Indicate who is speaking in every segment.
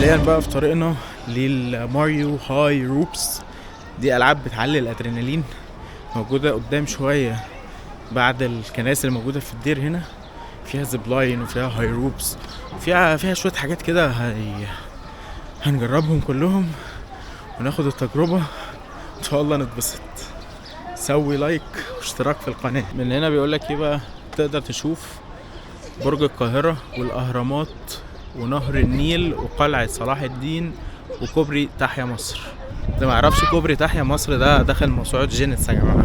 Speaker 1: حاليا بقى في طريقنا للماريو هاي روبس. دي العاب بتعلي الادرينالين، موجوده قدام شويه بعد الكنائس اللي موجوده في الدير. هنا فيها زبلاين وفيها هاي روبس، فيها شويه حاجات كده. هنجربهم كلهم وناخد التجربه ان شاء الله نتبسط. سوي لايك واشتراك في القناه. من هنا بيقولك ايه بقى، تقدر تشوف برج القاهره والاهرامات ونهر النيل وقلعة صلاح الدين وكوبري تحيا مصر. اللي ما يعرفش كوبري تحيا مصر ده دخل موسوعة جينيس يا جماعة.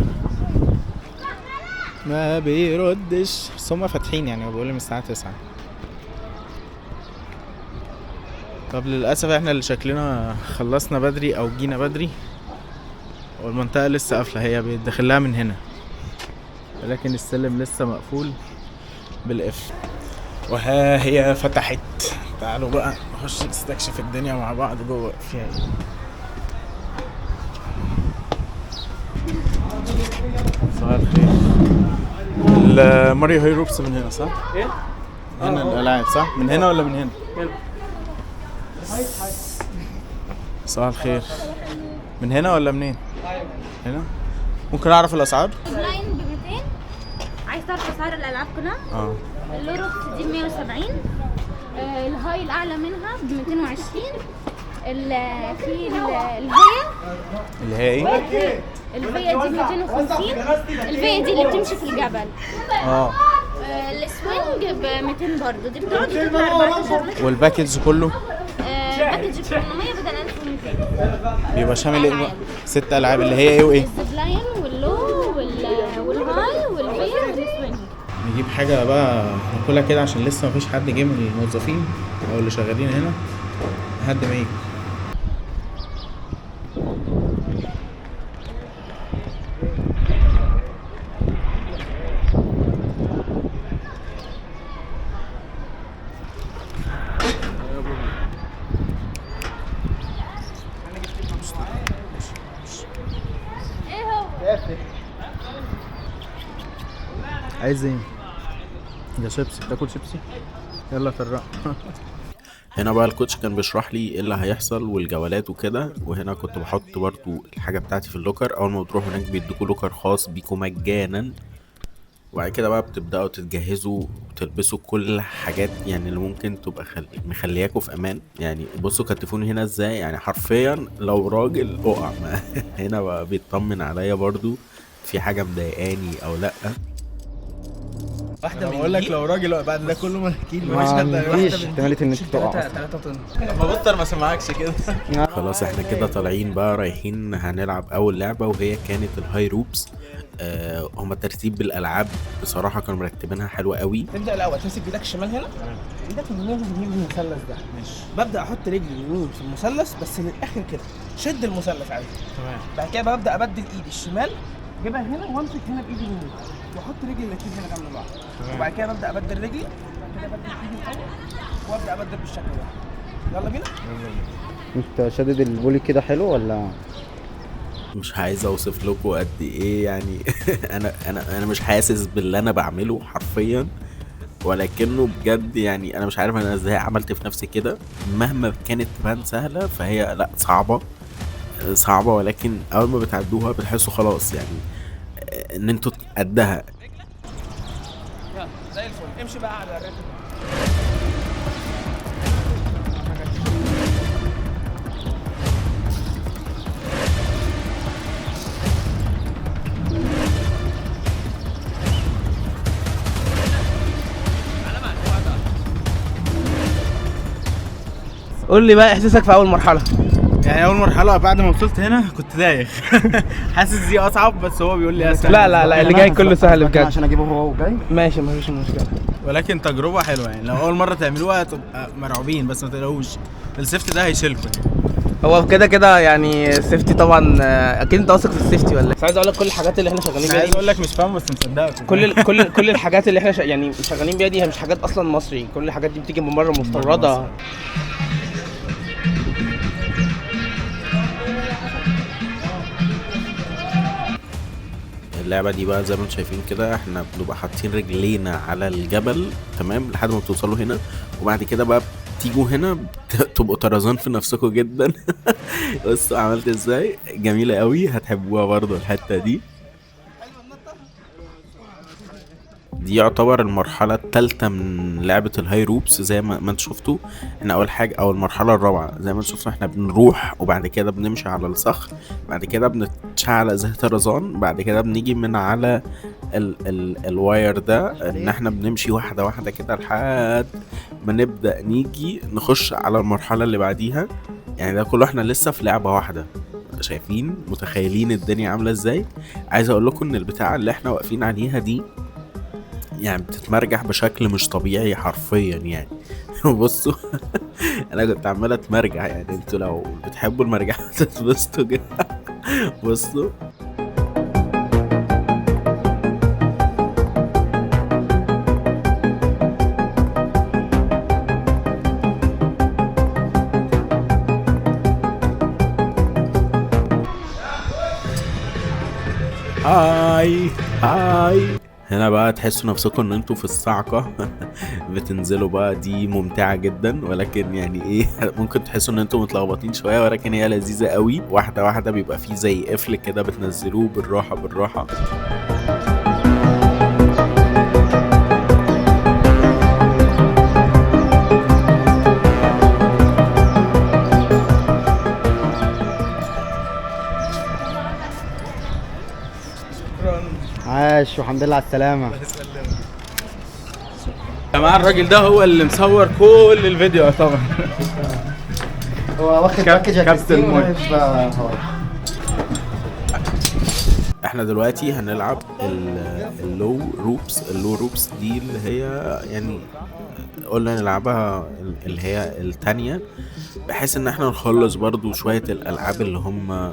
Speaker 1: ما بيردش بس هما فاتحين يعني، بيقول من الساعة 9. طب للأسف احنا اللي شكلنا خلصنا بدري او جينا بدري، والمنطقة لسه قافلة، هي بيدخل لها من هنا ولكن السلم لسه مقفول بالقفل. وها هي فتحت. تعالوا بقى نخش نستكشف الدنيا مع بعض جوه فيها ايه. صباح الخير. الماريو هاي روبس من هنا صح؟
Speaker 2: ايه؟
Speaker 1: هنا الالعاب صح؟ من هنا ولا من هنا؟
Speaker 2: هنا.
Speaker 1: صباح الخير. من هنا ولا منين؟ هنا. ممكن اعرف الاسعار؟
Speaker 3: لاين ب 200. عايز تعرف اسعار الالعاب كلها؟ اللوروكس دي 170. الهاي الاعلى منها ب 220. في
Speaker 1: اللي هي ايه؟
Speaker 3: الفيا دي 250. الفيا دي اللي بتمشي في الجبل. السوينج ب 200 برضه، دي بتقعد 14 متر.
Speaker 1: والباكج كله؟
Speaker 3: باكج ب 800 بدل 1200.
Speaker 1: بيبقى شامل ايه بقى؟ 6 العاب اللي هي ايه وايه؟
Speaker 3: الزبلاين واللو والهاي والفيا والسوينج.
Speaker 1: نجيب حاجة بقى ناكلها كده عشان لسه مفيش حد جه من الموظفين او اللي شغالين هنا لحد ما يجي.
Speaker 3: ايه هو؟
Speaker 1: عايز ايه؟ ده شيبسي، تاكل شيبسي؟ يلا فرق.
Speaker 4: هنا بقى الكوتش كان بيشرح لي ايه اللي هيحصل والجولات وكده، وهنا كنت بحط برضو الحاجه بتاعتي في اللوكر. اول ما بتروحوا هناك بيدوكوا لوكر خاص بيكوا مجانا، وبعد كده بقى بتبداوا تتجهزوا وتلبسوا كل حاجات يعني اللي ممكن تبقى مخلياكوا في امان. يعني بصوا كتفوني هنا ازاي، يعني حرفيا لو راجل اقع هنا بقى بيطمن عليا برضو في حاجه مضايقاني او لا.
Speaker 1: واحدة بقول لك لو راجل بعد ده كله اكيد مفيش
Speaker 2: ما
Speaker 1: حد
Speaker 2: فيش احتمالية ان انت تقع اصلا.
Speaker 3: 3 طن.
Speaker 1: ببطل ما سمعكش كده.
Speaker 4: خلاص احنا كده طالعين بقى رايحين هنلعب اول لعبة، وهي كانت الهاي روبس. هما ترتيب بالالعاب بصراحة كانوا مرتبينها حلوة قوي.
Speaker 2: تبدا الاول تمسك بايدك الشمال هنا، ايدك اليمين تجيب المثلث ده.
Speaker 1: ماشي
Speaker 2: ببدا احط رجلي اليمين في المثلث بس للاخر كده، شد المثلث عادي.
Speaker 1: تمام.
Speaker 2: بعد كده ببدا ابدل ايدي الشمال، اجيبها هنا وامسك هنا بايدي اليمين واحط رجلي الاثنين هنا جنب بعض. وبعد كده ببدا ابدل رجلي، بعد كده ابدل ايدي الاول وابدا ابدل بالشكل ده. يلا بينا.
Speaker 5: انت شادد البولي كده حلو ولا؟
Speaker 4: مش عايز اوصف لكم قد ايه يعني. انا مش حاسس باللي انا بعمله حرفيا، ولكنه بجد يعني انا مش عارف انا ازاي عملت في نفسي كده. مهما كانت تبان سهلة فهي لا، صعبة، ولكن اول ما بتعدوها بتحسوا خلاص يعني ان انتوا قدها.
Speaker 2: يلا زي الفل، امشي بقى على الرجل. قول لي بقى احساسك في اول مرحله.
Speaker 1: يعني اول مرحله بعد ما وصلت هنا كنت دايخ. حاسس دي اصعب بس هو بيقول لي اسهل.
Speaker 2: لا اللي جاي كله سهل بجد.
Speaker 5: عشان اجيبه هو جاي.
Speaker 2: ماشي مفيش مشكله.
Speaker 1: ولكن تجربه حلوه يعني. لو اول مره تعملوها تبقى مرعوبين بس ما تقلقوش، السيفتي ده هيشيلكم يعني.
Speaker 2: هو كده يعني السيفتي طبعا اكيد انت واثق في السيفتي ولا؟ بس عايز اقول لك كل الحاجات اللي احنا شغالين بيها،
Speaker 1: عايز اقول لك مش فاهم بس مصدقك.
Speaker 2: كل الحاجات اللي احنا يعني شغالين بيها دي مش حاجات اصلا مصري، كل الحاجات دي بتيجي من بره مستورده.
Speaker 4: اللعبة دي بقى زي ما انتم شايفين كده، احنا بنبقى حاطين رجلينا على الجبل تمام لحد ما بتوصلوا هنا، وبعد كده بقى تيجوا هنا تبقوا طرزان في نفسكم جدا. بصوا عملت ازاي، جميلة قوي، هتحبوها برضو الحتة دي. دي يعتبر المرحلة الثالثة من لعبة الهاي روبس زي ما انتوا شفتوا. احنا اول حاجة او المرحلة الرابعة زي ما انتوا شفتوا، احنا بنروح وبعد كده بنمشي على الصخر، بعد كده بنتشعلق زي طرزان، بعد كده بنيجي من على الواير ده، ان احنا بنمشي واحدة واحدة كده لحد ما نبدأ نيجي نخش على المرحلة اللي بعديها. يعني ده كله احنا لسه في لعبة واحدة. شايفين متخيلين الدنيا عاملة ازاي؟ عايز اقول لكم ان البتاعة اللي احنا واقفين عليها دي يعني بتتمرجح بشكل مش طبيعي حرفيا يعني. بصوا انا كنت عمال اتمرجح، يعني انتوا لو بتحبوا المرجح تتبسطوا جدا. بصوا هاي هاي. هنا بقى تحسوا نفسكم ان انتوا في الصعقة. بتنزلوا بقى، دي ممتعة جدا، ولكن يعني ايه، ممكن تحسوا ان انتوا متلخبطين شوية، ولكن هي لذيذة قوي. واحدة واحدة بيبقى فيه زي قفل كده بتنزلوه بالراحة بالراحة.
Speaker 5: عاش والحمد لله على السلامة.
Speaker 1: يا جماعه الراجل ده هو اللي مصور كل الفيديو طبعا.
Speaker 5: هو واخد باكج
Speaker 1: كابتن موي.
Speaker 4: احنا دلوقتي هنلعب اللو روبس. اللو روبس دي اللي هي يعني قلنا نلعبها اللي هي التانية، بحيث ان احنا نخلص برضو شوية الالعاب اللي هم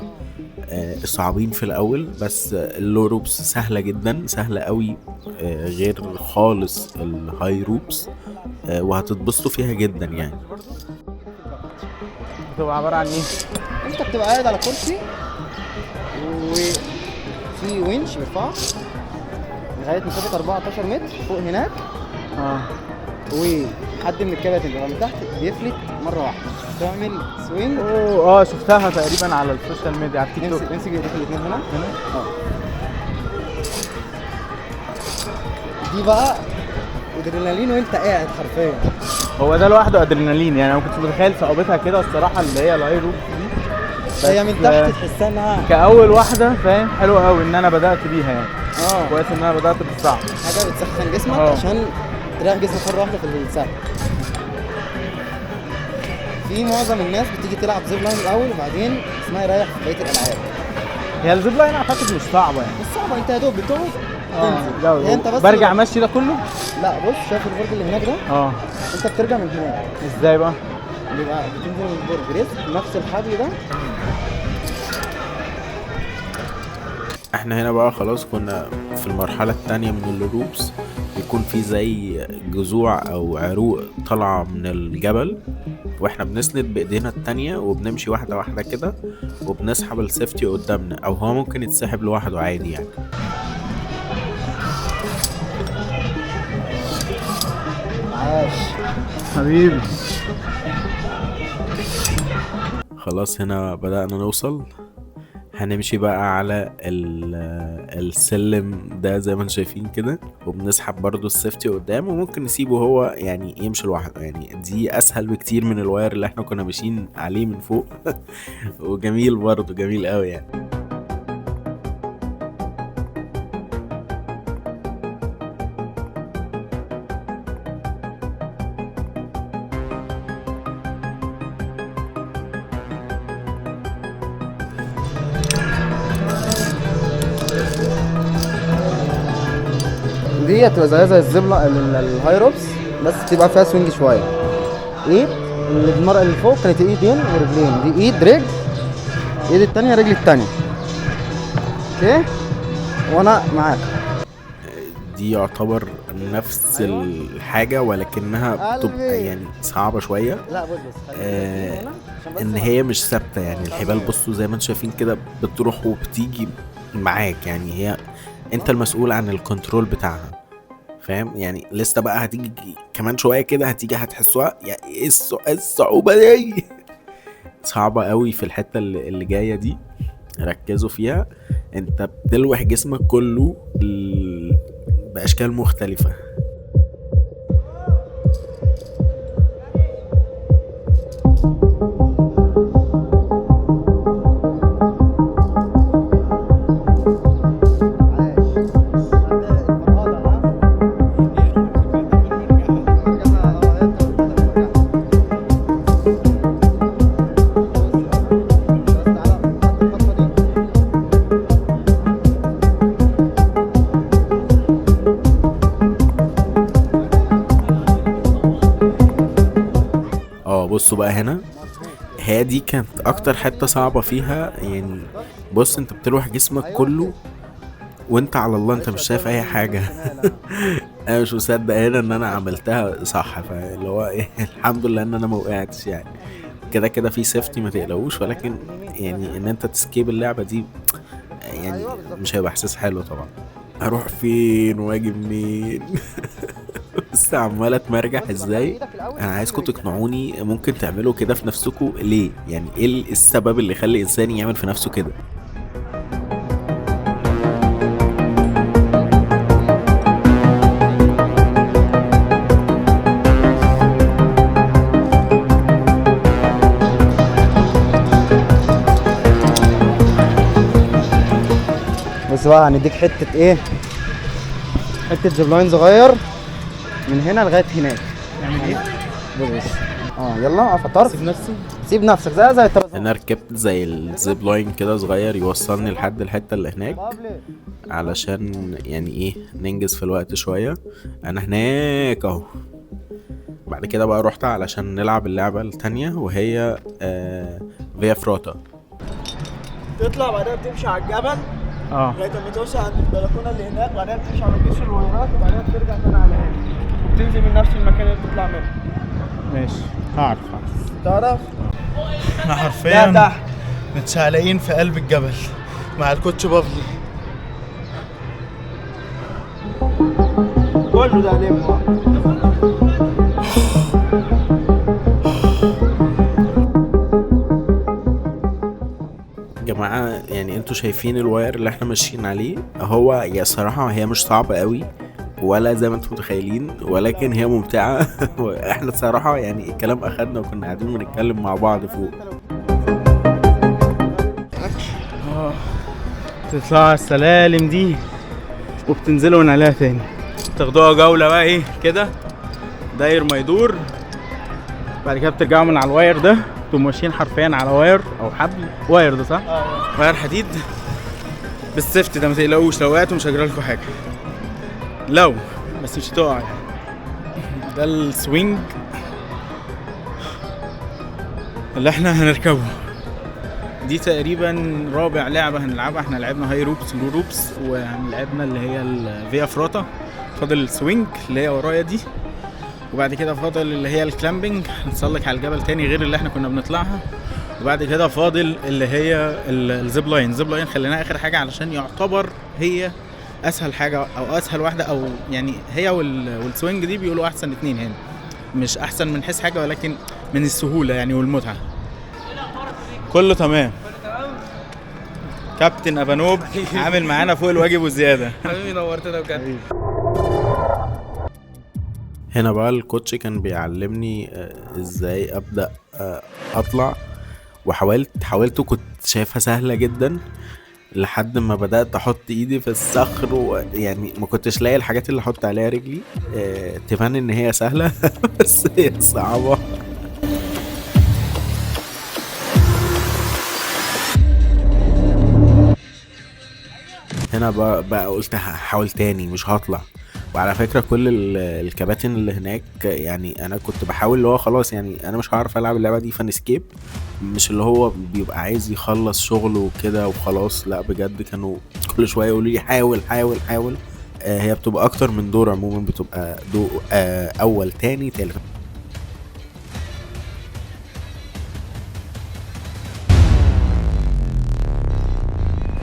Speaker 4: صعبين في الاول. بس اللو روبس سهلة جدا، سهلة قوي، غير خالص الهاي روبس، وهتتبسطوا فيها جدا يعني.
Speaker 1: بتبقى عبارة عن ايه؟
Speaker 5: انت بتبقى قاعد على كرسي وفي winch بيرفعك لغاية مسافة 14 متر فوق هناك. وحد من الكباتن بيبقى من تحت بيفلت مرة واحدة تعمل سوينج.
Speaker 1: شفتها تقريبا على السوشيال ميديا، على التيك توك.
Speaker 5: امسك ايديك الاثنين هنا. دي بقى ادرينالين وانت قاعد حرفيا.
Speaker 1: هو ده لوحده ادرينالين، يعني انا ما كنتش متخيل صعوبتها كده الصراحه، اللي هي الهاي روب دي.
Speaker 5: هي من تحت تحسها انها
Speaker 1: كاول واحده، فاهم؟ حلوه قوي ان انا بدات بيها يعني. كويس ان انا بدات بالصعب.
Speaker 5: حاجه بتسخن جسمك عشان تريح جسمك مره واحده في السهل. في معظم الناس بتيجي تلعب زيب لاين الاول وبعدين اسمها يريح في بقيه الالعاب.
Speaker 1: هي الزيب لاين اعتقد مش صعبه يعني.
Speaker 5: مش صعبه، انت يا دوب بتقعد تنزل.
Speaker 1: انت بس برجع ماشي ده كله؟
Speaker 5: لا بص، شايف البرج اللي هناك ده؟ انت بترجع من هناك.
Speaker 1: ازاي بقى؟
Speaker 5: بيبقى بتنزل من البرج رزق نفس الحبل ده.
Speaker 4: احنا هنا بقى خلاص كنا في المرحلة التانية من الروبس. بيكون في زي جذوع او عروق طالعة من الجبل، واحنا بنسند بايدينا التانية وبنمشي واحدة واحدة كده، وبنسحب السيفتي قدامنا، او هو ممكن يتسحب لوحده عادي يعني.
Speaker 5: عاش
Speaker 1: حبيبي.
Speaker 4: خلاص هنا بدأنا نوصل. هنمشي بقى على السلم ده زي ما انتم شايفين كده، وبنسحب برضو السيفتي قدام، وممكن نسيبه هو يعني يمشي لوحده. يعني دي اسهل بكتير من الواير اللي احنا كنا ماشيين عليه من فوق. وجميل برضو، جميل قوي يعني.
Speaker 5: دي هتبقى زي الزبله الهاي روبس، بس تبقى فيها سوينج شويه. ايد المرأة اللي فوق كانت ايدين ورجلين، دي ايد رجل، ايد التانية رجل التانية. اوكي وانا معاك.
Speaker 4: دي يعتبر نفس الحاجة، ولكنها بتبقى يعني صعبة شوية.
Speaker 5: لا بص
Speaker 4: ان هي مش ثابتة يعني. الحبال بصوا زي ما انتم شايفين كده بتروح وبتيجي معاك، يعني هي انت المسؤول عن الكنترول بتاعها. فاهم يعني. لسه بقى هتيجي كمان شويه كده، هتيجي هتحسوها يعني ايه الصعوبه دي. صعبه قوي في الحته اللي جايه دي، ركزوا فيها. انت بتلوح جسمك كله باشكال مختلفه. بصوا بقى هنا، هي دي كانت اكتر حتة صعبة فيها يعني. بص انت بتلوح جسمك كله وانت على الله، انت مش شايف اي حاجة. انا مش مصدق هنا ان انا عملتها صح، فاللي هو ايه الحمد لله ان انا ما وقعتش يعني. كده كده في سيفتي ما تقلقوش، ولكن يعني ان انت تسكيب اللعبة دي يعني مش هيبقى احساس حلو طبعا. اروح فين واجي منين؟ بس عمال اتمرجح ازاي. انا عايزكم تقنعوني ممكن تعملوا كده في نفسكم ليه؟ يعني ايه السبب اللي يخلي انسان يعمل في نفسه كده؟
Speaker 5: بس بقى هنديك حته ايه، حته زيب لاين صغير من هنا لغايه هناك.
Speaker 1: نعمل ايه؟
Speaker 5: بص يلا اقف على الطرف. سيب نفسك زي الترابيزه.
Speaker 4: انا ركبت زي الزيب لاين كده صغير يوصلني لحد الحته اللي هناك، علشان يعني ايه ننجز في الوقت شويه. انا هناك اهو. بعد كده بقى رحت علشان نلعب اللعبه التانية وهي فيا فروتا.
Speaker 2: تطلع بعدها بتمشي على الجبل لغايه ما توصل عند البلكونه اللي هناك، بعدها بتمشي على جسر الويرات، وبعدها بترجع تاني على هنا وبتنزل من نفس المكان اللي بتطلع منه.
Speaker 1: ماشي هعرف.
Speaker 2: تعرف؟
Speaker 1: احنا
Speaker 2: لا
Speaker 1: حرفيا
Speaker 2: تحت
Speaker 1: متشعلقين في قلب الجبل مع الكوتش بافلي.
Speaker 2: كله ده لمه.
Speaker 4: جماعة يعني انتوا شايفين الواير اللي احنا ماشيين عليه؟ هو يا صراحة هي مش صعبة قوي ولا زي ما انتم متخيلين، ولكن هي ممتعة. واحنا صراحة يعني الكلام اخدنا وكنا قاعدين بنتكلم مع بعض فوق.
Speaker 1: تطلعوا على السلالم دي وبتنزلوا من عليها تاني، تاخدوها جولة بقى ايه كده داير ما يدور. بعد كده بترجعوا من على الواير ده، انتوا ماشيين حرفيا على واير او حبل. واير ده صح؟ واير حديد بالسيفت ده، ما تقلقوش لو وقعتوا مش هيجرى لكم حاجه، لو بس مش هتقع يعني. ده السوينج اللي احنا هنركبه. دي تقريبا رابع لعبه هنلعبها. احنا لعبنا هاي روبس لو روبس، ولعبنا اللي هي الفيا فروتا. فاضل السوينج اللي هي ورايا دي، وبعد كده فاضل اللي هي الكلامبنج، هنتسلق على الجبل تاني غير اللي احنا كنا بنطلعها. وبعد كده فاضل اللي هي الزيب لاين. الزيب لاين خليناها اخر حاجه علشان يعتبر هي اسهل حاجه او اسهل واحده، او يعني هي والسوينج دي بيقولوا احسن اتنين هنا. مش احسن من حيث حاجه، ولكن من السهوله يعني والمتعه. كله تمام. كابتن ابانوب عامل معانا فوق الواجب وزياده.
Speaker 2: حبيبي نورتنا بجد.
Speaker 4: هنا بقى الكوتش كان بيعلمني ازاي ابدا اطلع، وحاولت وكنت شايفها سهله جدا لحد ما بدات احط ايدي في الصخر، ويعني ما كنتش لاقي الحاجات اللي احط عليها رجلي. تبان ان هي سهله بس هي صعبه. هنا بقى قلت هحاول تاني مش هطلع. وعلى فكرة كل الكباتن اللي هناك يعني انا كنت بحاول اللي هو خلاص يعني انا مش هعرف العب اللعبة دي فنسكيب، مش اللي هو بيبقى عايز يخلص شغله وكده وخلاص، لا بجد كانوا كل شوية يقولوا لي حاول حاول حاول. هي بتبقى اكتر من دور عموما، بتبقى اول تاني تالت.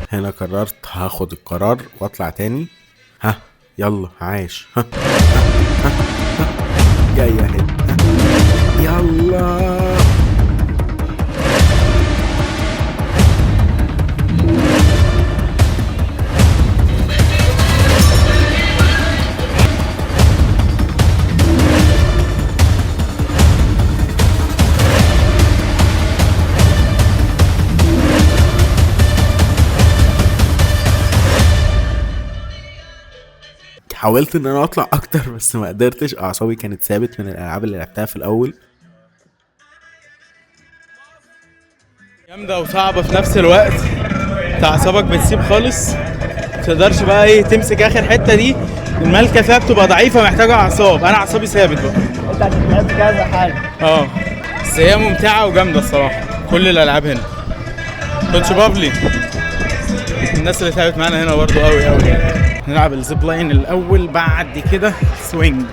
Speaker 4: هنا قررت هاخد القرار واطلع تاني. يلا عاش. جاية اهي. يلا حاولت ان انا اطلع اكتر بس ما قدرتش، اعصابي كانت ثابت من الالعاب اللي لعبتها في الاول.
Speaker 1: جامده وصعبه في نفس الوقت، تعصبك بتسيب خالص، متقدرش بقى ايه تمسك اخر حته دي، الملكه فيها بتبقى ضعيفه محتاجه اعصاب، انا اعصابي ثابت بقى.
Speaker 2: انت هتتلعب كذا حاجه.
Speaker 1: بس هي ممتعه وجامده الصراحه كل الالعاب هنا. كوتش بابلي الناس اللي تعبت معانا هنا برضو قوي قوي. نلعب الزيب لاين الاول، بعد كده سوينج.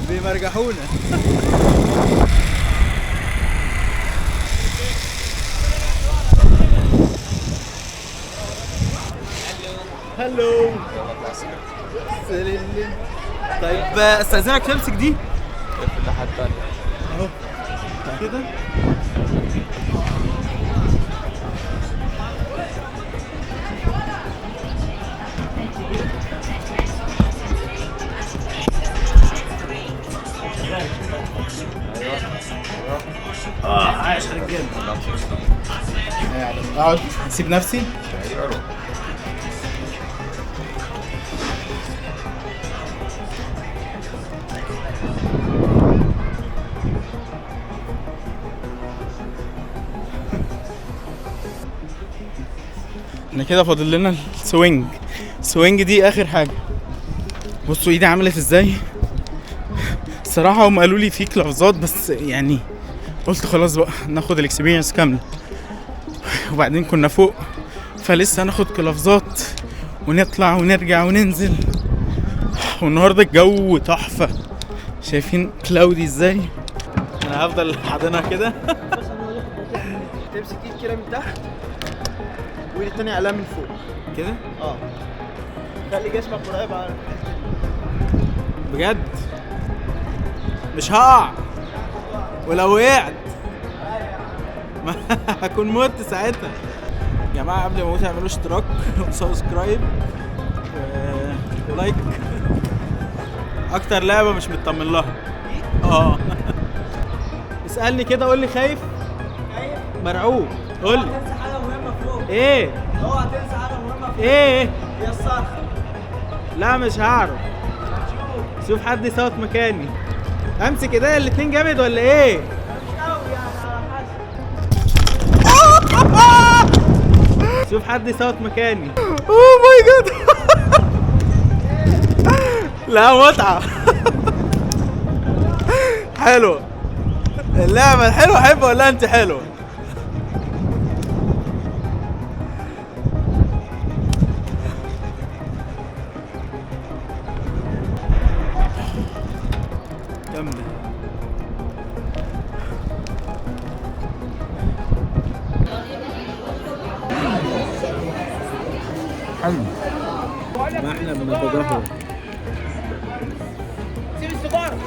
Speaker 1: بيمرجحونا. هلو. طيب استاذنك تمسك دي في الناحيه الثانيه اهو كده. عايش رجاله. اقعد اسيب نفسي. احنا كده فاضل لنا السوينج. السوينج دي اخر حاجه. بصوا ايدي عملت ازاي. الصراحه هم قالوا لي في كلافزات بس يعني قلت خلاص بقى ناخد الاكسبيرينس كامله، وبعدين كنا فوق فلسه هناخد كلافزات ونطلع ونرجع وننزل. والنهارده الجو تحفه، شايفين كلاودي ازاي. انا هفضل حاضنها كده.
Speaker 2: تمسك ايد كده من تحت وايد التانية على من فوق
Speaker 1: كده
Speaker 2: خلي جسمك قريب على
Speaker 1: بجد مش هقع، ولو وقعت هكون مت ساعتها. يا جماعه قبل ما اموت اعملوا اشتراك وسبسكرايب ولايك. اكتر لعبه مش مطمن لها. اسالني كده قول لي خايف مرعوب قول لي.
Speaker 2: تنسى حاجه مهمه فوق.
Speaker 1: ايه
Speaker 2: اوعى تنسى حاجه مهمه فوق.
Speaker 1: ايه
Speaker 2: هي الصرخه.
Speaker 1: لا مش هعرف. شوف حد يصوت مكاني. امسك ايديا الاتنين جامد ولا ايه؟
Speaker 2: مش قوي يعني على حسب.
Speaker 1: شوف حد يصوت مكاني. اوه ماي جاد. لا متعة. حلوة اللعبة الحلوة. حلوة ولا انت حلوة؟ جامدة. حلو. ما احنا بنتدهور.
Speaker 2: سيب السيجاره.